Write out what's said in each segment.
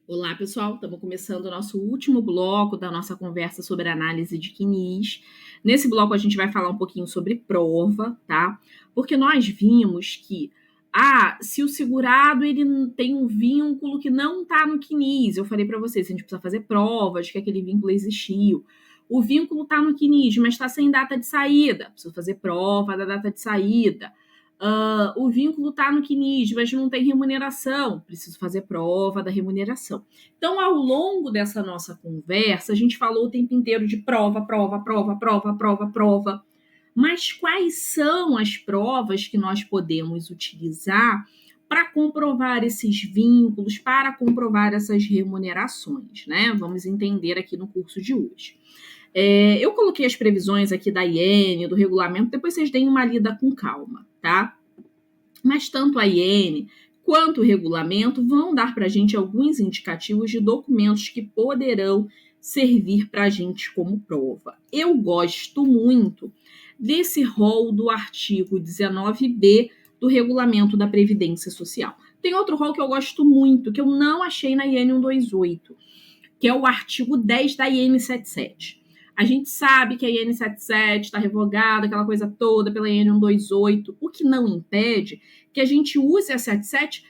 Olá, pessoal. Estamos começando o nosso último bloco da nossa conversa sobre análise de CNIs. Nesse bloco, a gente vai falar um pouquinho sobre prova, tá? Porque nós vimos que, se o segurado ele tem um vínculo que não está no CNIs, eu falei para vocês, a gente precisa fazer provas que aquele vínculo existiu. O vínculo está no CNIs, mas está sem data de saída, precisa fazer prova da data de saída. O vínculo está no CNIS, mas não tem remuneração, preciso fazer prova da remuneração. Então, ao longo dessa nossa conversa, a gente falou o tempo inteiro de prova, prova, prova, prova, prova, prova. Mas quais são as provas que nós podemos utilizar para comprovar esses vínculos, para comprovar essas remunerações, né? Vamos entender aqui no curso de hoje. Eu coloquei as previsões aqui da IN, do regulamento, depois vocês deem uma lida com calma, tá? Mas tanto a IN quanto o regulamento vão dar para a gente alguns indicativos de documentos que poderão servir para a gente como prova. Eu gosto muito desse rol do artigo 19b do regulamento da Previdência Social. Tem outro rol que eu gosto muito, que eu não achei na IN 128, que é o artigo 10 da IN 77. A gente sabe que a IN 77 está revogada, aquela coisa toda, pela IN 128, o que não impede que a gente use a 77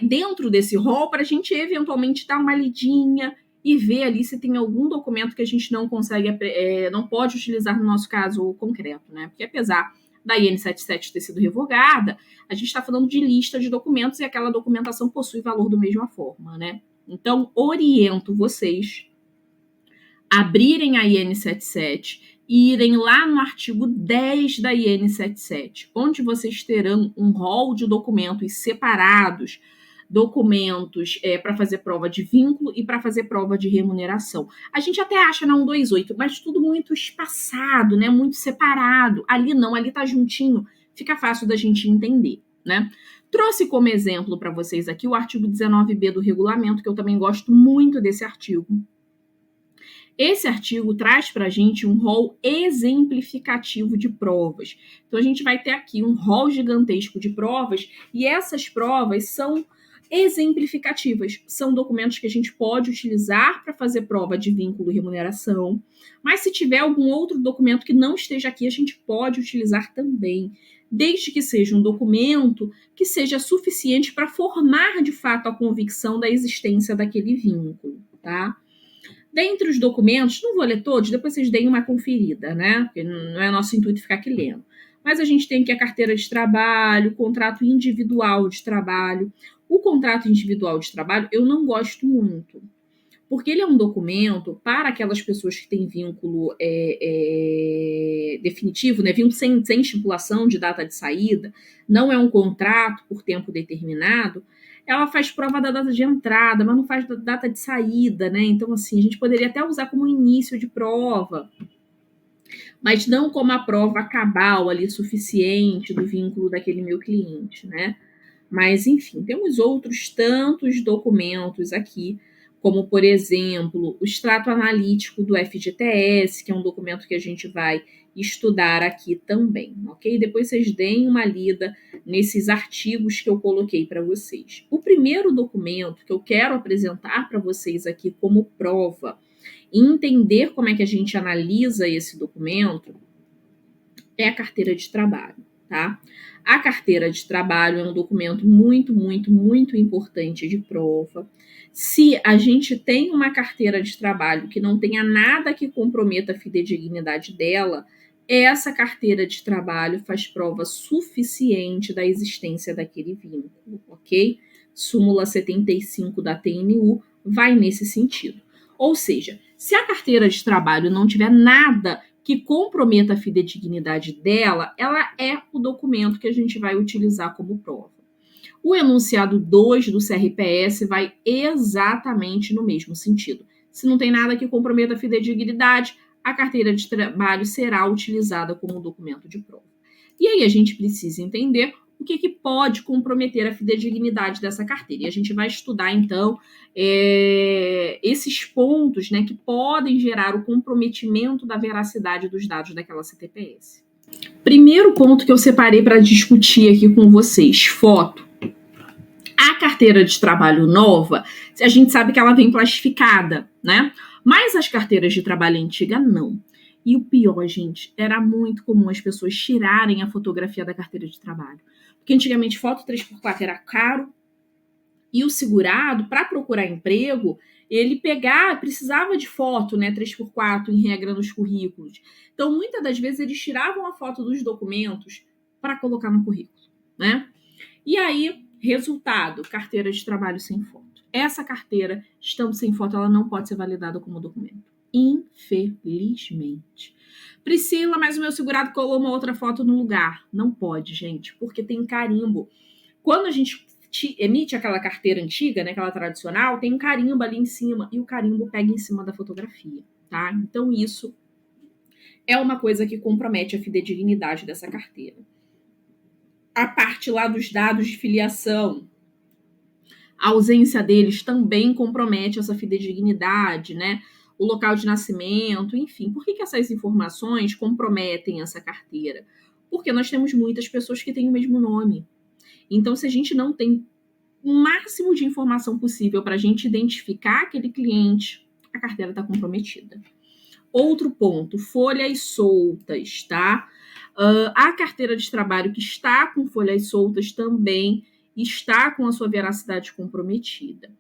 dentro desse rol para a gente eventualmente dar uma lidinha e ver ali se tem algum documento que a gente não consegue, não pode utilizar no nosso caso concreto, né? Porque apesar da IN 77 ter sido revogada, a gente está falando de lista de documentos e aquela documentação possui valor da mesma forma, né? Então, oriento vocês a abrirem a IN 77 e irem lá no artigo 10 da IN 77, onde vocês terão um rol de documentos separados, documentos para fazer prova de vínculo e para fazer prova de remuneração. A gente até acha na 128, mas tudo muito espaçado, né? Muito separado. Ali não, ali tá juntinho, fica fácil da gente entender, né? Trouxe como exemplo para vocês aqui o artigo 19b do regulamento, que eu também gosto muito desse artigo. Esse artigo traz para a gente um rol exemplificativo de provas. Então, a gente vai ter aqui um rol gigantesco de provas e essas provas são exemplificativas. São documentos que a gente pode utilizar para fazer prova de vínculo e remuneração, mas se tiver algum outro documento que não esteja aqui, a gente pode utilizar também, desde que seja um documento que seja suficiente para formar, de fato, a convicção da existência daquele vínculo, tá? Dentre os documentos, não vou ler todos, depois vocês deem uma conferida, né? Porque não é nosso intuito ficar aqui lendo. Mas a gente tem aqui a carteira de trabalho, o contrato individual de trabalho. O contrato individual de trabalho eu não gosto muito, porque ele é um documento para aquelas pessoas que têm vínculo definitivo, né? Vínculo sem estipulação de data de saída, não é um contrato por tempo determinado. Ela faz prova da data de entrada, mas não faz da data de saída, né? Então, assim, a gente poderia até usar como início de prova, mas não como a prova cabal ali suficiente do vínculo daquele meu cliente, né? Mas, enfim, temos outros tantos documentos aqui, como, por exemplo, o extrato analítico do FGTS, que é um documento que a gente vai estudar aqui também, ok? Depois vocês deem uma lida nesses artigos que eu coloquei para vocês. O primeiro documento que eu quero apresentar para vocês aqui como prova e entender como é que a gente analisa esse documento é a carteira de trabalho, tá? A carteira de trabalho é um documento muito, muito, muito importante de prova. Se a gente tem uma carteira de trabalho que não tenha nada que comprometa a fidedignidade dela, essa carteira de trabalho faz prova suficiente da existência daquele vínculo, ok? Súmula 75 da TNU vai nesse sentido. Ou seja, se a carteira de trabalho não tiver nada que comprometa a fidedignidade dela, ela é o documento que a gente vai utilizar como prova. O enunciado 2 do CRPS vai exatamente no mesmo sentido. Se não tem nada que comprometa a fidedignidade, a carteira de trabalho será utilizada como documento de prova. E aí a gente precisa entender o que pode comprometer a fidedignidade dessa carteira. E a gente vai estudar, então, esses pontos, né, que podem gerar o comprometimento da veracidade dos dados daquela CTPS. Primeiro ponto que eu separei para discutir aqui com vocês, foto. A carteira de trabalho nova, a gente sabe que ela vem plastificada, né? Mas as carteiras de trabalho antiga, não. E o pior, gente, era muito comum as pessoas tirarem a fotografia da carteira de trabalho. Porque antigamente foto 3x4 era caro e o segurado, para procurar emprego, ele precisava de foto, né, 3x4 em regra nos currículos. Então, muitas das vezes eles tiravam a foto dos documentos para colocar no currículo, né? E aí, resultado, carteira de trabalho sem foto. Essa carteira, estando sem foto, ela não pode ser validada como documento. Infelizmente. Priscila, mas o meu segurado colou uma outra foto no lugar. Não pode, gente, porque tem carimbo. Quando a gente emite aquela carteira antiga, né, aquela tradicional, tem um carimbo ali em cima e o carimbo pega em cima da fotografia, tá? Então isso é uma coisa que compromete a fidedignidade dessa carteira. A parte lá dos dados de filiação, a ausência deles também compromete essa fidedignidade, né? O local de nascimento, enfim. Por que essas informações comprometem essa carteira? Porque nós temos muitas pessoas que têm o mesmo nome. Então, se a gente não tem o máximo de informação possível para a gente identificar aquele cliente, a carteira está comprometida. Outro ponto, folhas soltas, tá? A carteira de trabalho que está com folhas soltas também está com a sua veracidade comprometida.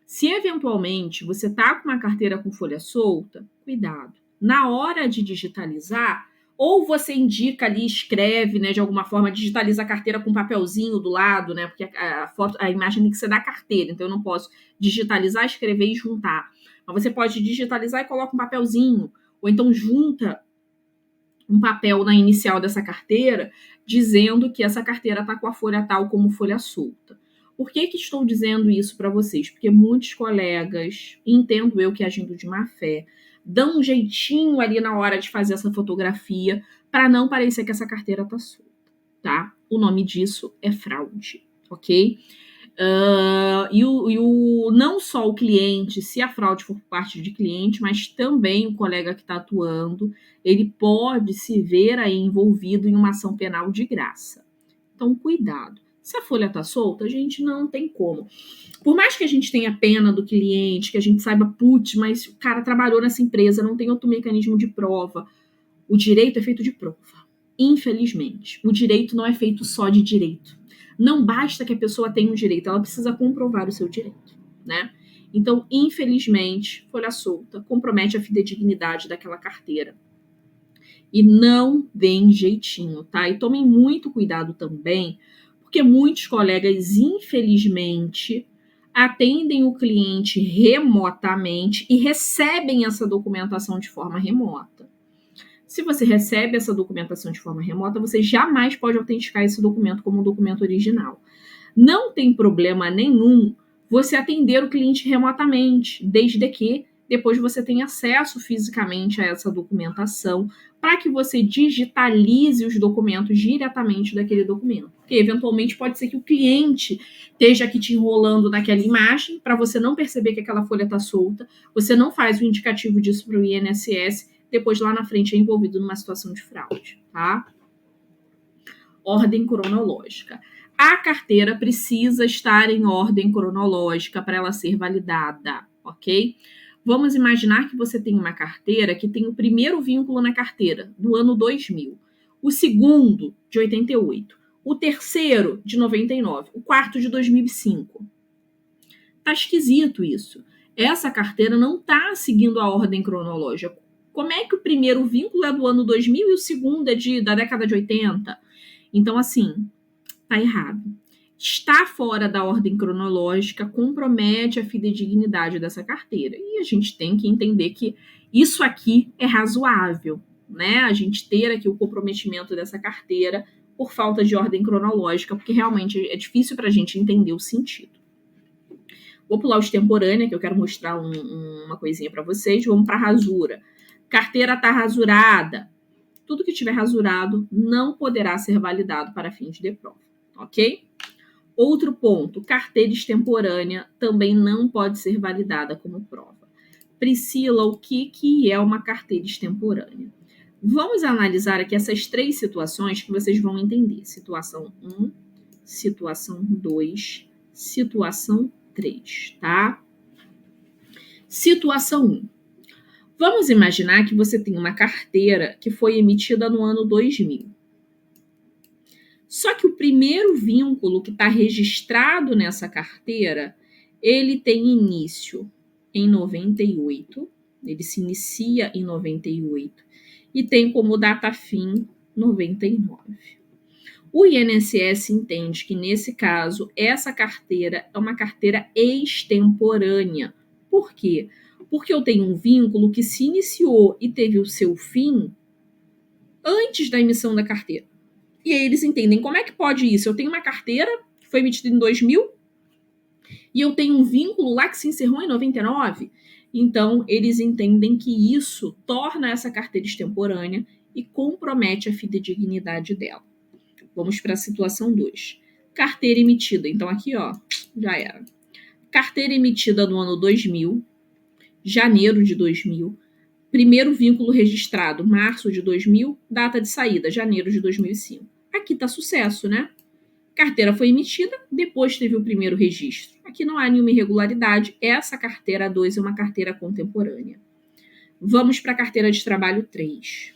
Se eventualmente você está com uma carteira com folha solta, cuidado. Na hora de digitalizar, ou você indica ali, escreve, né, de alguma forma, digitaliza a carteira com um papelzinho do lado, né, porque a imagem tem que ser da carteira, então eu não posso digitalizar, escrever e juntar. Mas você pode digitalizar e coloca um papelzinho, ou então junta um papel na inicial dessa carteira, dizendo que essa carteira está com a folha tal como folha solta. Por que estou dizendo isso para vocês? Porque muitos colegas, entendo eu que agindo de má fé, dão um jeitinho ali na hora de fazer essa fotografia para não parecer que essa carteira está solta, tá? O nome disso é fraude, ok? Não só o cliente, se a fraude for por parte de cliente, mas também o colega que está atuando, ele pode se ver aí envolvido em uma ação penal de graça. Então, cuidado. Se a folha está solta, a gente não tem como. Por mais que a gente tenha pena do cliente, que a gente saiba, putz, mas o cara trabalhou nessa empresa, não tem outro mecanismo de prova. O direito é feito de prova. Infelizmente, o direito não é feito só de direito. Não basta que a pessoa tenha um direito, ela precisa comprovar o seu direito, né? Então, infelizmente, folha solta compromete a fidedignidade daquela carteira. E não vem jeitinho, tá? E tomem muito cuidado também, porque muitos colegas, infelizmente, atendem o cliente remotamente e recebem essa documentação de forma remota. Se você recebe essa documentação de forma remota, você jamais pode autenticar esse documento como um documento original. Não tem problema nenhum você atender o cliente remotamente, desde que depois você tenha acesso fisicamente a essa documentação para que você digitalize os documentos diretamente daquele documento. Porque eventualmente pode ser que o cliente esteja aqui te enrolando naquela imagem para você não perceber que aquela folha está solta, você não faz o indicativo disso para o INSS, depois lá na frente é envolvido numa situação de fraude, tá? Ordem cronológica. A carteira precisa estar em ordem cronológica para ela ser validada, ok? Vamos imaginar que você tem uma carteira que tem o primeiro vínculo na carteira, do ano 2000, o segundo, de 88, o terceiro, de 99, o quarto, de 2005. Tá esquisito isso. Essa carteira não está seguindo a ordem cronológica. Como é que o primeiro vínculo é do ano 2000 e o segundo é da década de 80? Então, assim, tá errado. Está fora da ordem cronológica, compromete a fidedignidade dessa carteira. E a gente tem que entender que isso aqui é razoável, né? A gente ter aqui o comprometimento dessa carteira por falta de ordem cronológica, porque realmente é difícil para a gente entender o sentido. Vou pular o extemporânea, que eu quero mostrar uma coisinha para vocês. Vamos para a rasura. Carteira está rasurada. Tudo que tiver rasurado não poderá ser validado para fins de prova, ok? Outro ponto, carteira extemporânea também não pode ser validada como prova. Priscila, o que é uma carteira extemporânea? Vamos analisar aqui essas 3 situações que vocês vão entender. Situação 1, situação 2, situação 3, tá? Situação 1. Vamos imaginar que você tem uma carteira que foi emitida no ano 2000. Só que o primeiro vínculo que está registrado nessa carteira, ele tem início em 98, ele se inicia em 98 e tem como data fim 99. O INSS entende que, nesse caso, essa carteira é uma carteira extemporânea. Por quê? Porque eu tenho um vínculo que se iniciou e teve o seu fim antes da emissão da carteira. E aí eles entendem como é que pode isso. Eu tenho uma carteira que foi emitida em 2000 e eu tenho um vínculo lá que se encerrou em 99. Então, eles entendem que isso torna essa carteira extemporânea e compromete a fidedignidade dela. Vamos para a situação 2. Carteira emitida. Então, aqui, ó, já era. Carteira emitida no ano 2000, janeiro de 2000. Primeiro vínculo registrado, março de 2000. Data de saída, janeiro de 2005. Aqui está sucesso, né? Carteira foi emitida, depois teve o primeiro registro. Aqui não há nenhuma irregularidade. Essa carteira 2 é uma carteira contemporânea. Vamos para a carteira de trabalho 3.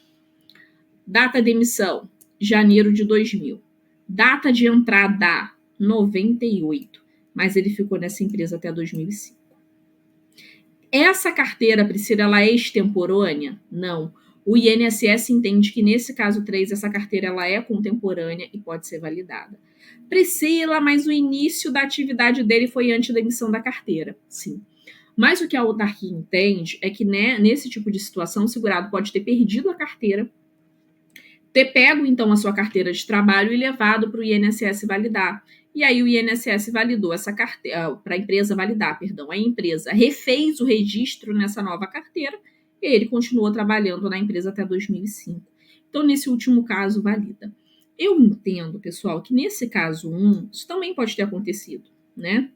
Data de emissão, janeiro de 2000. Data de entrada, 98. Mas ele ficou nessa empresa até 2005. Essa carteira, Priscila, ela é extemporânea? Não. O INSS entende que, nesse caso 3, essa carteira ela é contemporânea e pode ser validada. Priscila, mas o início da atividade dele foi antes da emissão da carteira. Sim. Mas o que a autarquia entende é que, né, nesse tipo de situação, o segurado pode ter perdido a carteira, ter pego, então, a sua carteira de trabalho e levado para o INSS validar. E aí o INSS validou essa carteira, para a empresa validar, perdão. A empresa refez o registro nessa nova carteira e ele continuou trabalhando na empresa até 2005. Então, nesse último caso, valida. Eu entendo, pessoal, que nesse caso 1, isso também pode ter acontecido, né?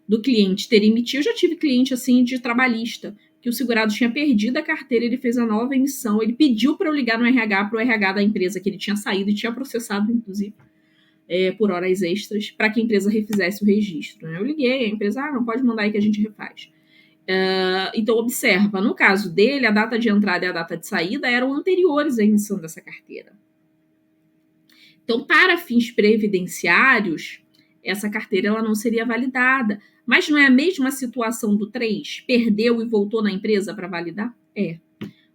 Do cliente ter emitido. Eu já tive cliente assim de trabalhista, que o segurado tinha perdido a carteira, ele fez a nova emissão, ele pediu para eu ligar no RH, para o RH da empresa que ele tinha saído e tinha processado, inclusive, por horas extras, para que a empresa refizesse o registro. Eu liguei, a empresa, não pode mandar aí que a gente refaz. Então, observa, no caso dele, a data de entrada e a data de saída eram anteriores à emissão dessa carteira. Então, para fins previdenciários, essa carteira ela não seria validada. Mas não é a mesma situação do 3? Perdeu e voltou na empresa para validar? É.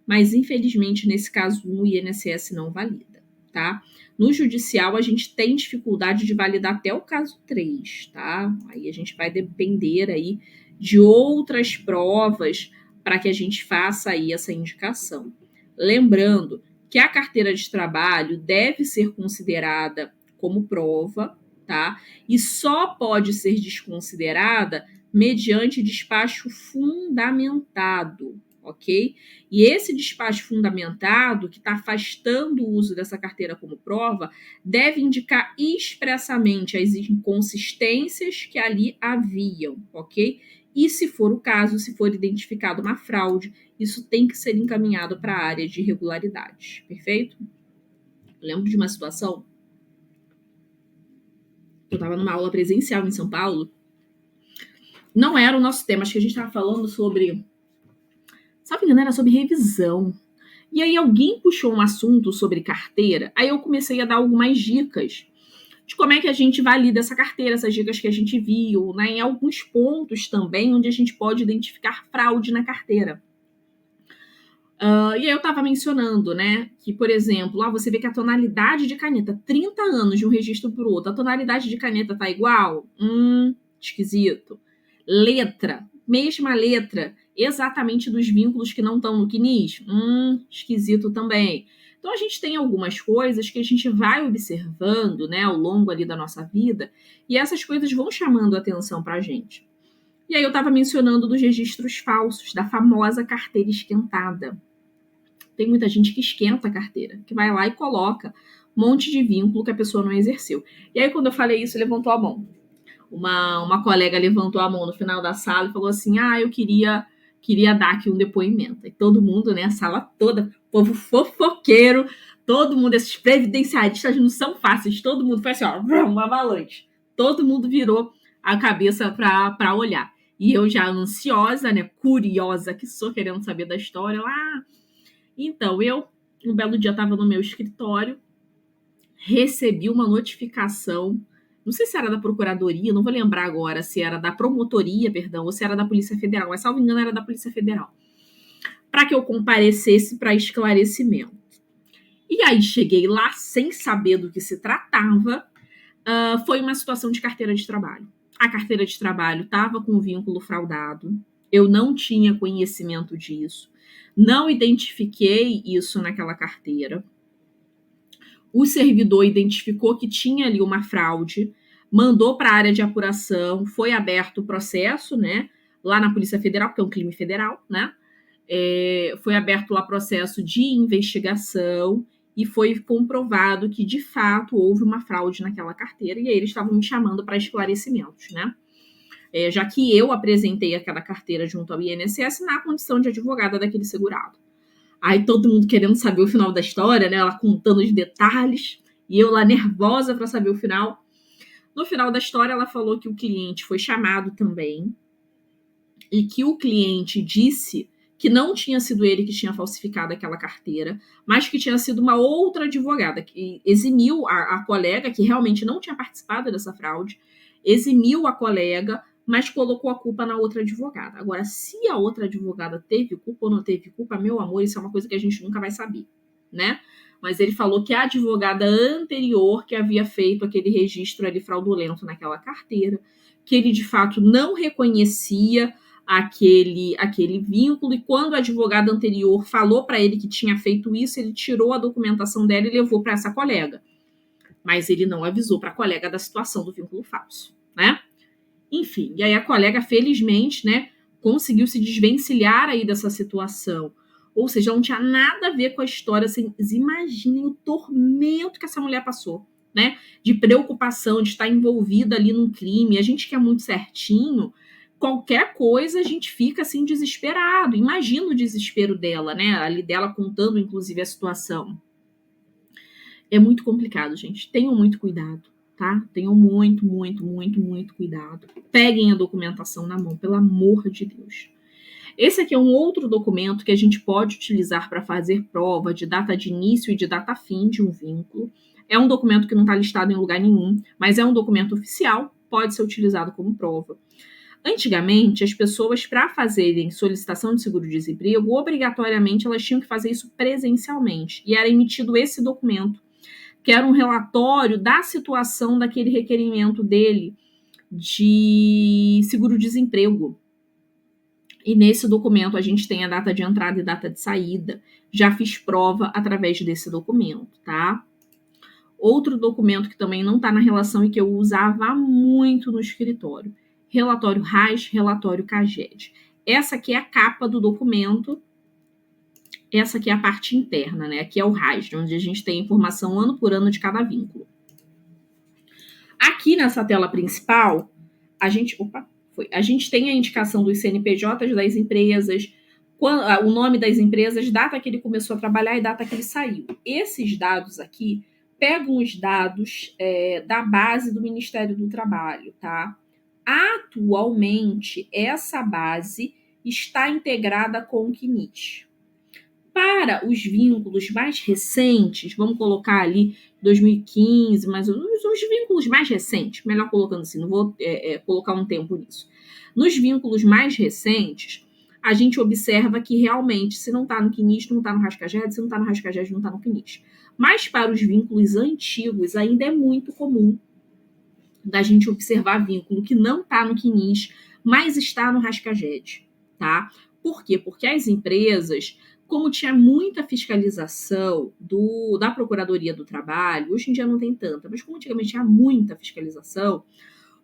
Mas, infelizmente, nesse caso 1, o INSS não valida, tá? No judicial, a gente tem dificuldade de validar até o caso 3, tá? Aí a gente vai depender aí de outras provas para que a gente faça aí essa indicação. Lembrando que a carteira de trabalho deve ser considerada como prova, tá? E só pode ser desconsiderada mediante despacho fundamentado, ok? E esse despacho fundamentado, que está afastando o uso dessa carteira como prova, deve indicar expressamente as inconsistências que ali haviam, ok? E, se for o caso, se for identificada uma fraude, isso tem que ser encaminhado para a área de irregularidades, perfeito? Eu lembro de uma situação, eu estava numa aula presencial em São Paulo, não era o nosso tema, acho que a gente estava falando sobre, se não me engano, era sobre revisão. E aí alguém puxou um assunto sobre carteira, aí eu comecei a dar algumas dicas de como é que a gente valida essa carteira, essas dicas que a gente viu, né, em alguns pontos também onde a gente pode identificar fraude na carteira. E aí eu estava mencionando, né, que, por exemplo, lá você vê que a tonalidade de caneta, 30 anos de um registro para o outro, a tonalidade de caneta tá igual? Esquisito. Letra, mesma letra, exatamente dos vínculos que não estão no CNIS? Esquisito também. Então, a gente tem algumas coisas que a gente vai observando, né, ao longo ali da nossa vida, e essas coisas vão chamando a atenção para a gente. E aí eu estava mencionando dos registros falsos, da famosa carteira esquentada. Tem muita gente que esquenta a carteira, que vai lá e coloca um monte de vínculo que a pessoa não exerceu. E aí, quando eu falei isso, levantou a mão. Uma colega levantou a mão no final da sala e falou assim, eu queria dar aqui um depoimento. E todo mundo, né, a sala toda, povo fofoqueiro, todo mundo, esses previdenciaristas não são fáceis, todo mundo foi assim, uma avalanche. Todo mundo virou a cabeça para olhar. E eu já ansiosa, né, curiosa que sou, querendo saber da história lá. Então, um belo dia, estava no meu escritório, recebi uma notificação, não sei se era da Procuradoria, não vou lembrar agora se era da Promotoria, perdão, ou se era da Polícia Federal, mas, salvo engano, era da Polícia Federal, para que eu comparecesse para esclarecimento. E aí cheguei lá sem saber do que se tratava. Foi uma situação de carteira de trabalho. A carteira de trabalho estava com vínculo fraudado. Eu não tinha conhecimento disso. Não identifiquei isso naquela carteira. O servidor identificou que tinha ali uma fraude, mandou para a área de apuração, foi aberto o processo, né? Lá na Polícia Federal, porque é um crime federal, né? Foi aberto lá processo de investigação e foi comprovado que, de fato, houve uma fraude naquela carteira, e aí eles estavam me chamando para esclarecimentos, né? Já que eu apresentei aquela carteira junto ao INSS na condição de advogada daquele segurado. Aí todo mundo querendo saber o final da história, né? Ela contando os detalhes, e eu lá nervosa para saber o final. No final da história, ela falou que o cliente foi chamado também, e que o cliente disse que não tinha sido ele que tinha falsificado aquela carteira, mas que tinha sido uma outra advogada, que eximiu a colega, que realmente não tinha participado dessa fraude, eximiu a colega, mas colocou a culpa na outra advogada. Agora, se a outra advogada teve culpa ou não teve culpa, meu amor, isso é uma coisa que a gente nunca vai saber, né? Mas ele falou que a advogada anterior que havia feito aquele registro ali fraudulento naquela carteira, que ele de fato não reconhecia aquele vínculo, e quando a advogada anterior falou para ele que tinha feito isso, ele tirou a documentação dela e levou para essa colega. Mas ele não avisou para a colega da situação do vínculo falso, né? Enfim, e aí a colega, felizmente, né, conseguiu se desvencilhar aí dessa situação. Ou seja, não tinha nada a ver com a história. Assim, imaginem o tormento que essa mulher passou, né? De preocupação, de estar envolvida ali num crime. A gente que é muito certinho, qualquer coisa a gente fica assim desesperado. Imagina o desespero dela, né? Ali dela contando, inclusive, a situação. É muito complicado, gente. Tenham muito cuidado, tá? Tenham muito, muito, muito, muito cuidado. Peguem a documentação na mão, pelo amor de Deus. Esse aqui é um outro documento que a gente pode utilizar para fazer prova de data de início e de data fim de um vínculo. É um documento que não está listado em lugar nenhum, mas é um documento oficial, pode ser utilizado como prova. Antigamente, as pessoas, para fazerem solicitação de seguro-desemprego, obrigatoriamente elas tinham que fazer isso presencialmente, e era emitido esse documento, que era um relatório da situação daquele requerimento dele de seguro-desemprego. E nesse documento a gente tem a data de entrada e data de saída. Já fiz prova através desse documento, tá? Outro documento que também não está na relação e que eu usava muito no escritório. Relatório RAS, relatório CAGED. Essa aqui é a capa do documento. Essa aqui é a parte interna, né? Aqui é o RAS, onde a gente tem informação ano por ano de cada vínculo. Aqui nessa tela principal, a gente tem a indicação dos CNPJs das empresas, o nome das empresas, data que ele começou a trabalhar e data que ele saiu. Esses dados aqui pegam os dados da base do Ministério do Trabalho, tá? Atualmente, essa base está integrada com o CNIS. Para os vínculos mais recentes, vamos colocar ali 2015, mas os vínculos mais recentes, melhor colocando assim, não vou colocar um tempo nisso. Nos vínculos mais recentes, a gente observa que realmente, se não está no CNIS, não está no RAS-CAGED, se não está no RAS-CAGED, não está no CNIS. Mas para os vínculos antigos, ainda é muito comum da gente observar vínculo que não está no CNIS, mas está no RAS-CAGED, tá? Por quê? Porque as empresas, como tinha muita fiscalização da Procuradoria do Trabalho, hoje em dia não tem tanta, mas como antigamente tinha muita fiscalização,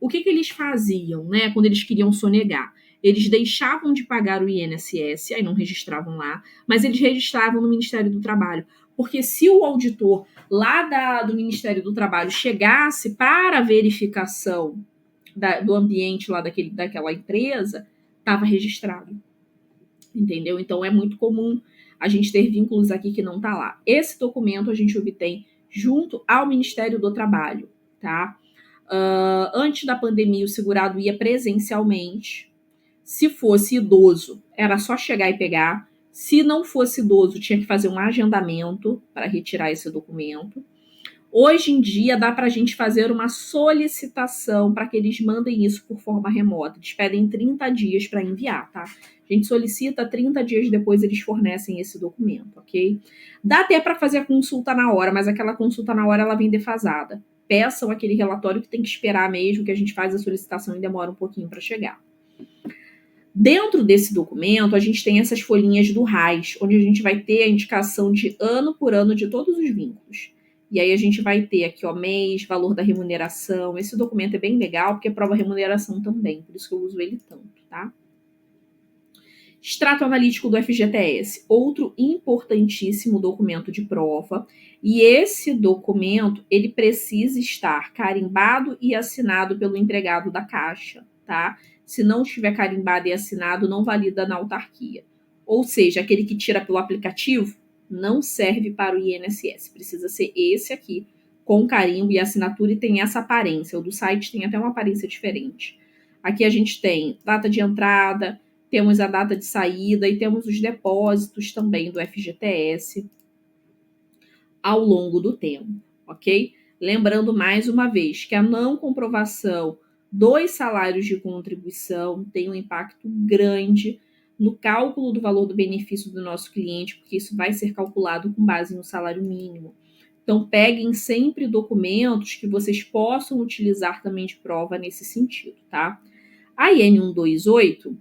o que eles faziam, né, quando eles queriam sonegar? Eles deixavam de pagar o INSS, aí não registravam lá, mas eles registravam no Ministério do Trabalho. Porque se o auditor lá do Ministério do Trabalho chegasse para a verificação do ambiente lá daquela empresa, estava registrado. Entendeu? Então é muito comum a gente ter vínculos aqui que não está lá. Esse documento a gente obtém junto ao Ministério do Trabalho, tá? Antes da pandemia, o segurado ia presencialmente. Se fosse idoso, era só chegar e pegar. Se não fosse idoso, tinha que fazer um agendamento para retirar esse documento. Hoje em dia, dá para a gente fazer uma solicitação para que eles mandem isso por forma remota. Eles pedem 30 dias para enviar, tá? A gente solicita, 30 dias depois eles fornecem esse documento, ok? Dá até para fazer a consulta na hora, mas aquela consulta na hora ela vem defasada. Peçam aquele relatório que tem que esperar mesmo, que a gente faz a solicitação e demora um pouquinho para chegar. Dentro desse documento, a gente tem essas folhinhas do RAS, onde a gente vai ter a indicação de ano por ano de todos os vínculos. E aí a gente vai ter aqui, ó, mês, valor da remuneração. Esse documento é bem legal, porque prova a remuneração também, por isso que eu uso ele tanto, tá? Extrato analítico do FGTS, outro importantíssimo documento de prova. E esse documento, ele precisa estar carimbado e assinado pelo empregado da Caixa, tá? Se não estiver carimbado e assinado, não valida na autarquia. Ou seja, aquele que tira pelo aplicativo não serve para o INSS. Precisa ser esse aqui, com carimbo e assinatura, e tem essa aparência. O do site tem até uma aparência diferente. Aqui a gente tem data de entrada, temos a data de saída e temos os depósitos também do FGTS ao longo do tempo, ok? Lembrando mais uma vez que a não comprovação dos salários de contribuição tem um impacto grande no cálculo do valor do benefício do nosso cliente, porque isso vai ser calculado com base no salário mínimo. Então, peguem sempre documentos que vocês possam utilizar também de prova nesse sentido, tá? A IN 128,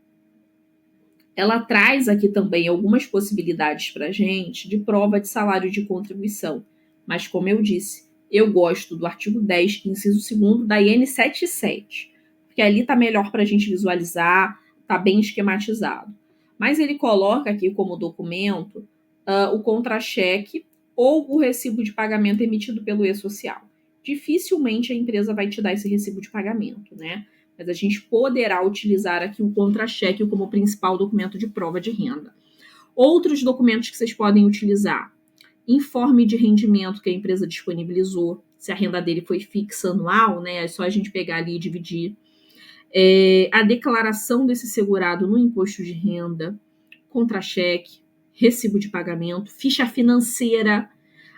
ela traz aqui também algumas possibilidades para a gente de prova de salário de contribuição. Mas, como eu disse, eu gosto do artigo 10, inciso 2º da IN 77, porque ali está melhor para a gente visualizar, está bem esquematizado. Mas ele coloca aqui como documento o contra-cheque ou o recibo de pagamento emitido pelo E-Social. Dificilmente a empresa vai te dar esse recibo de pagamento, né? Mas a gente poderá utilizar aqui o contra-cheque como principal documento de prova de renda. Outros documentos que vocês podem utilizar: informe de rendimento que a empresa disponibilizou, se a renda dele foi fixa anual, né? É só a gente pegar ali e dividir. A declaração desse segurado no imposto de renda, contra-cheque, recibo de pagamento, ficha financeira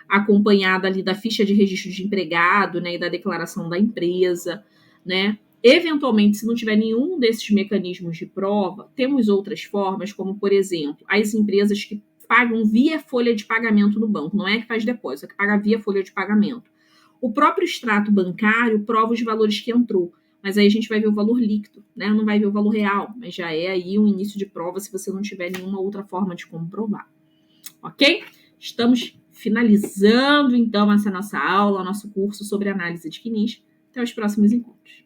acompanhada ali da ficha de registro de empregado, né, e da declaração da empresa, né? Eventualmente, se não tiver nenhum desses mecanismos de prova, temos outras formas, como, por exemplo, as empresas que pagam via folha de pagamento no banco, não é que faz depósito, é que paga via folha de pagamento. O próprio extrato bancário prova os valores que entrou, mas aí a gente vai ver o valor líquido, né? Não vai ver o valor real, mas já é aí um início de prova se você não tiver nenhuma outra forma de comprovar. Ok? Estamos finalizando, então, essa nossa aula, nosso curso sobre análise de CNIS. Até os próximos encontros.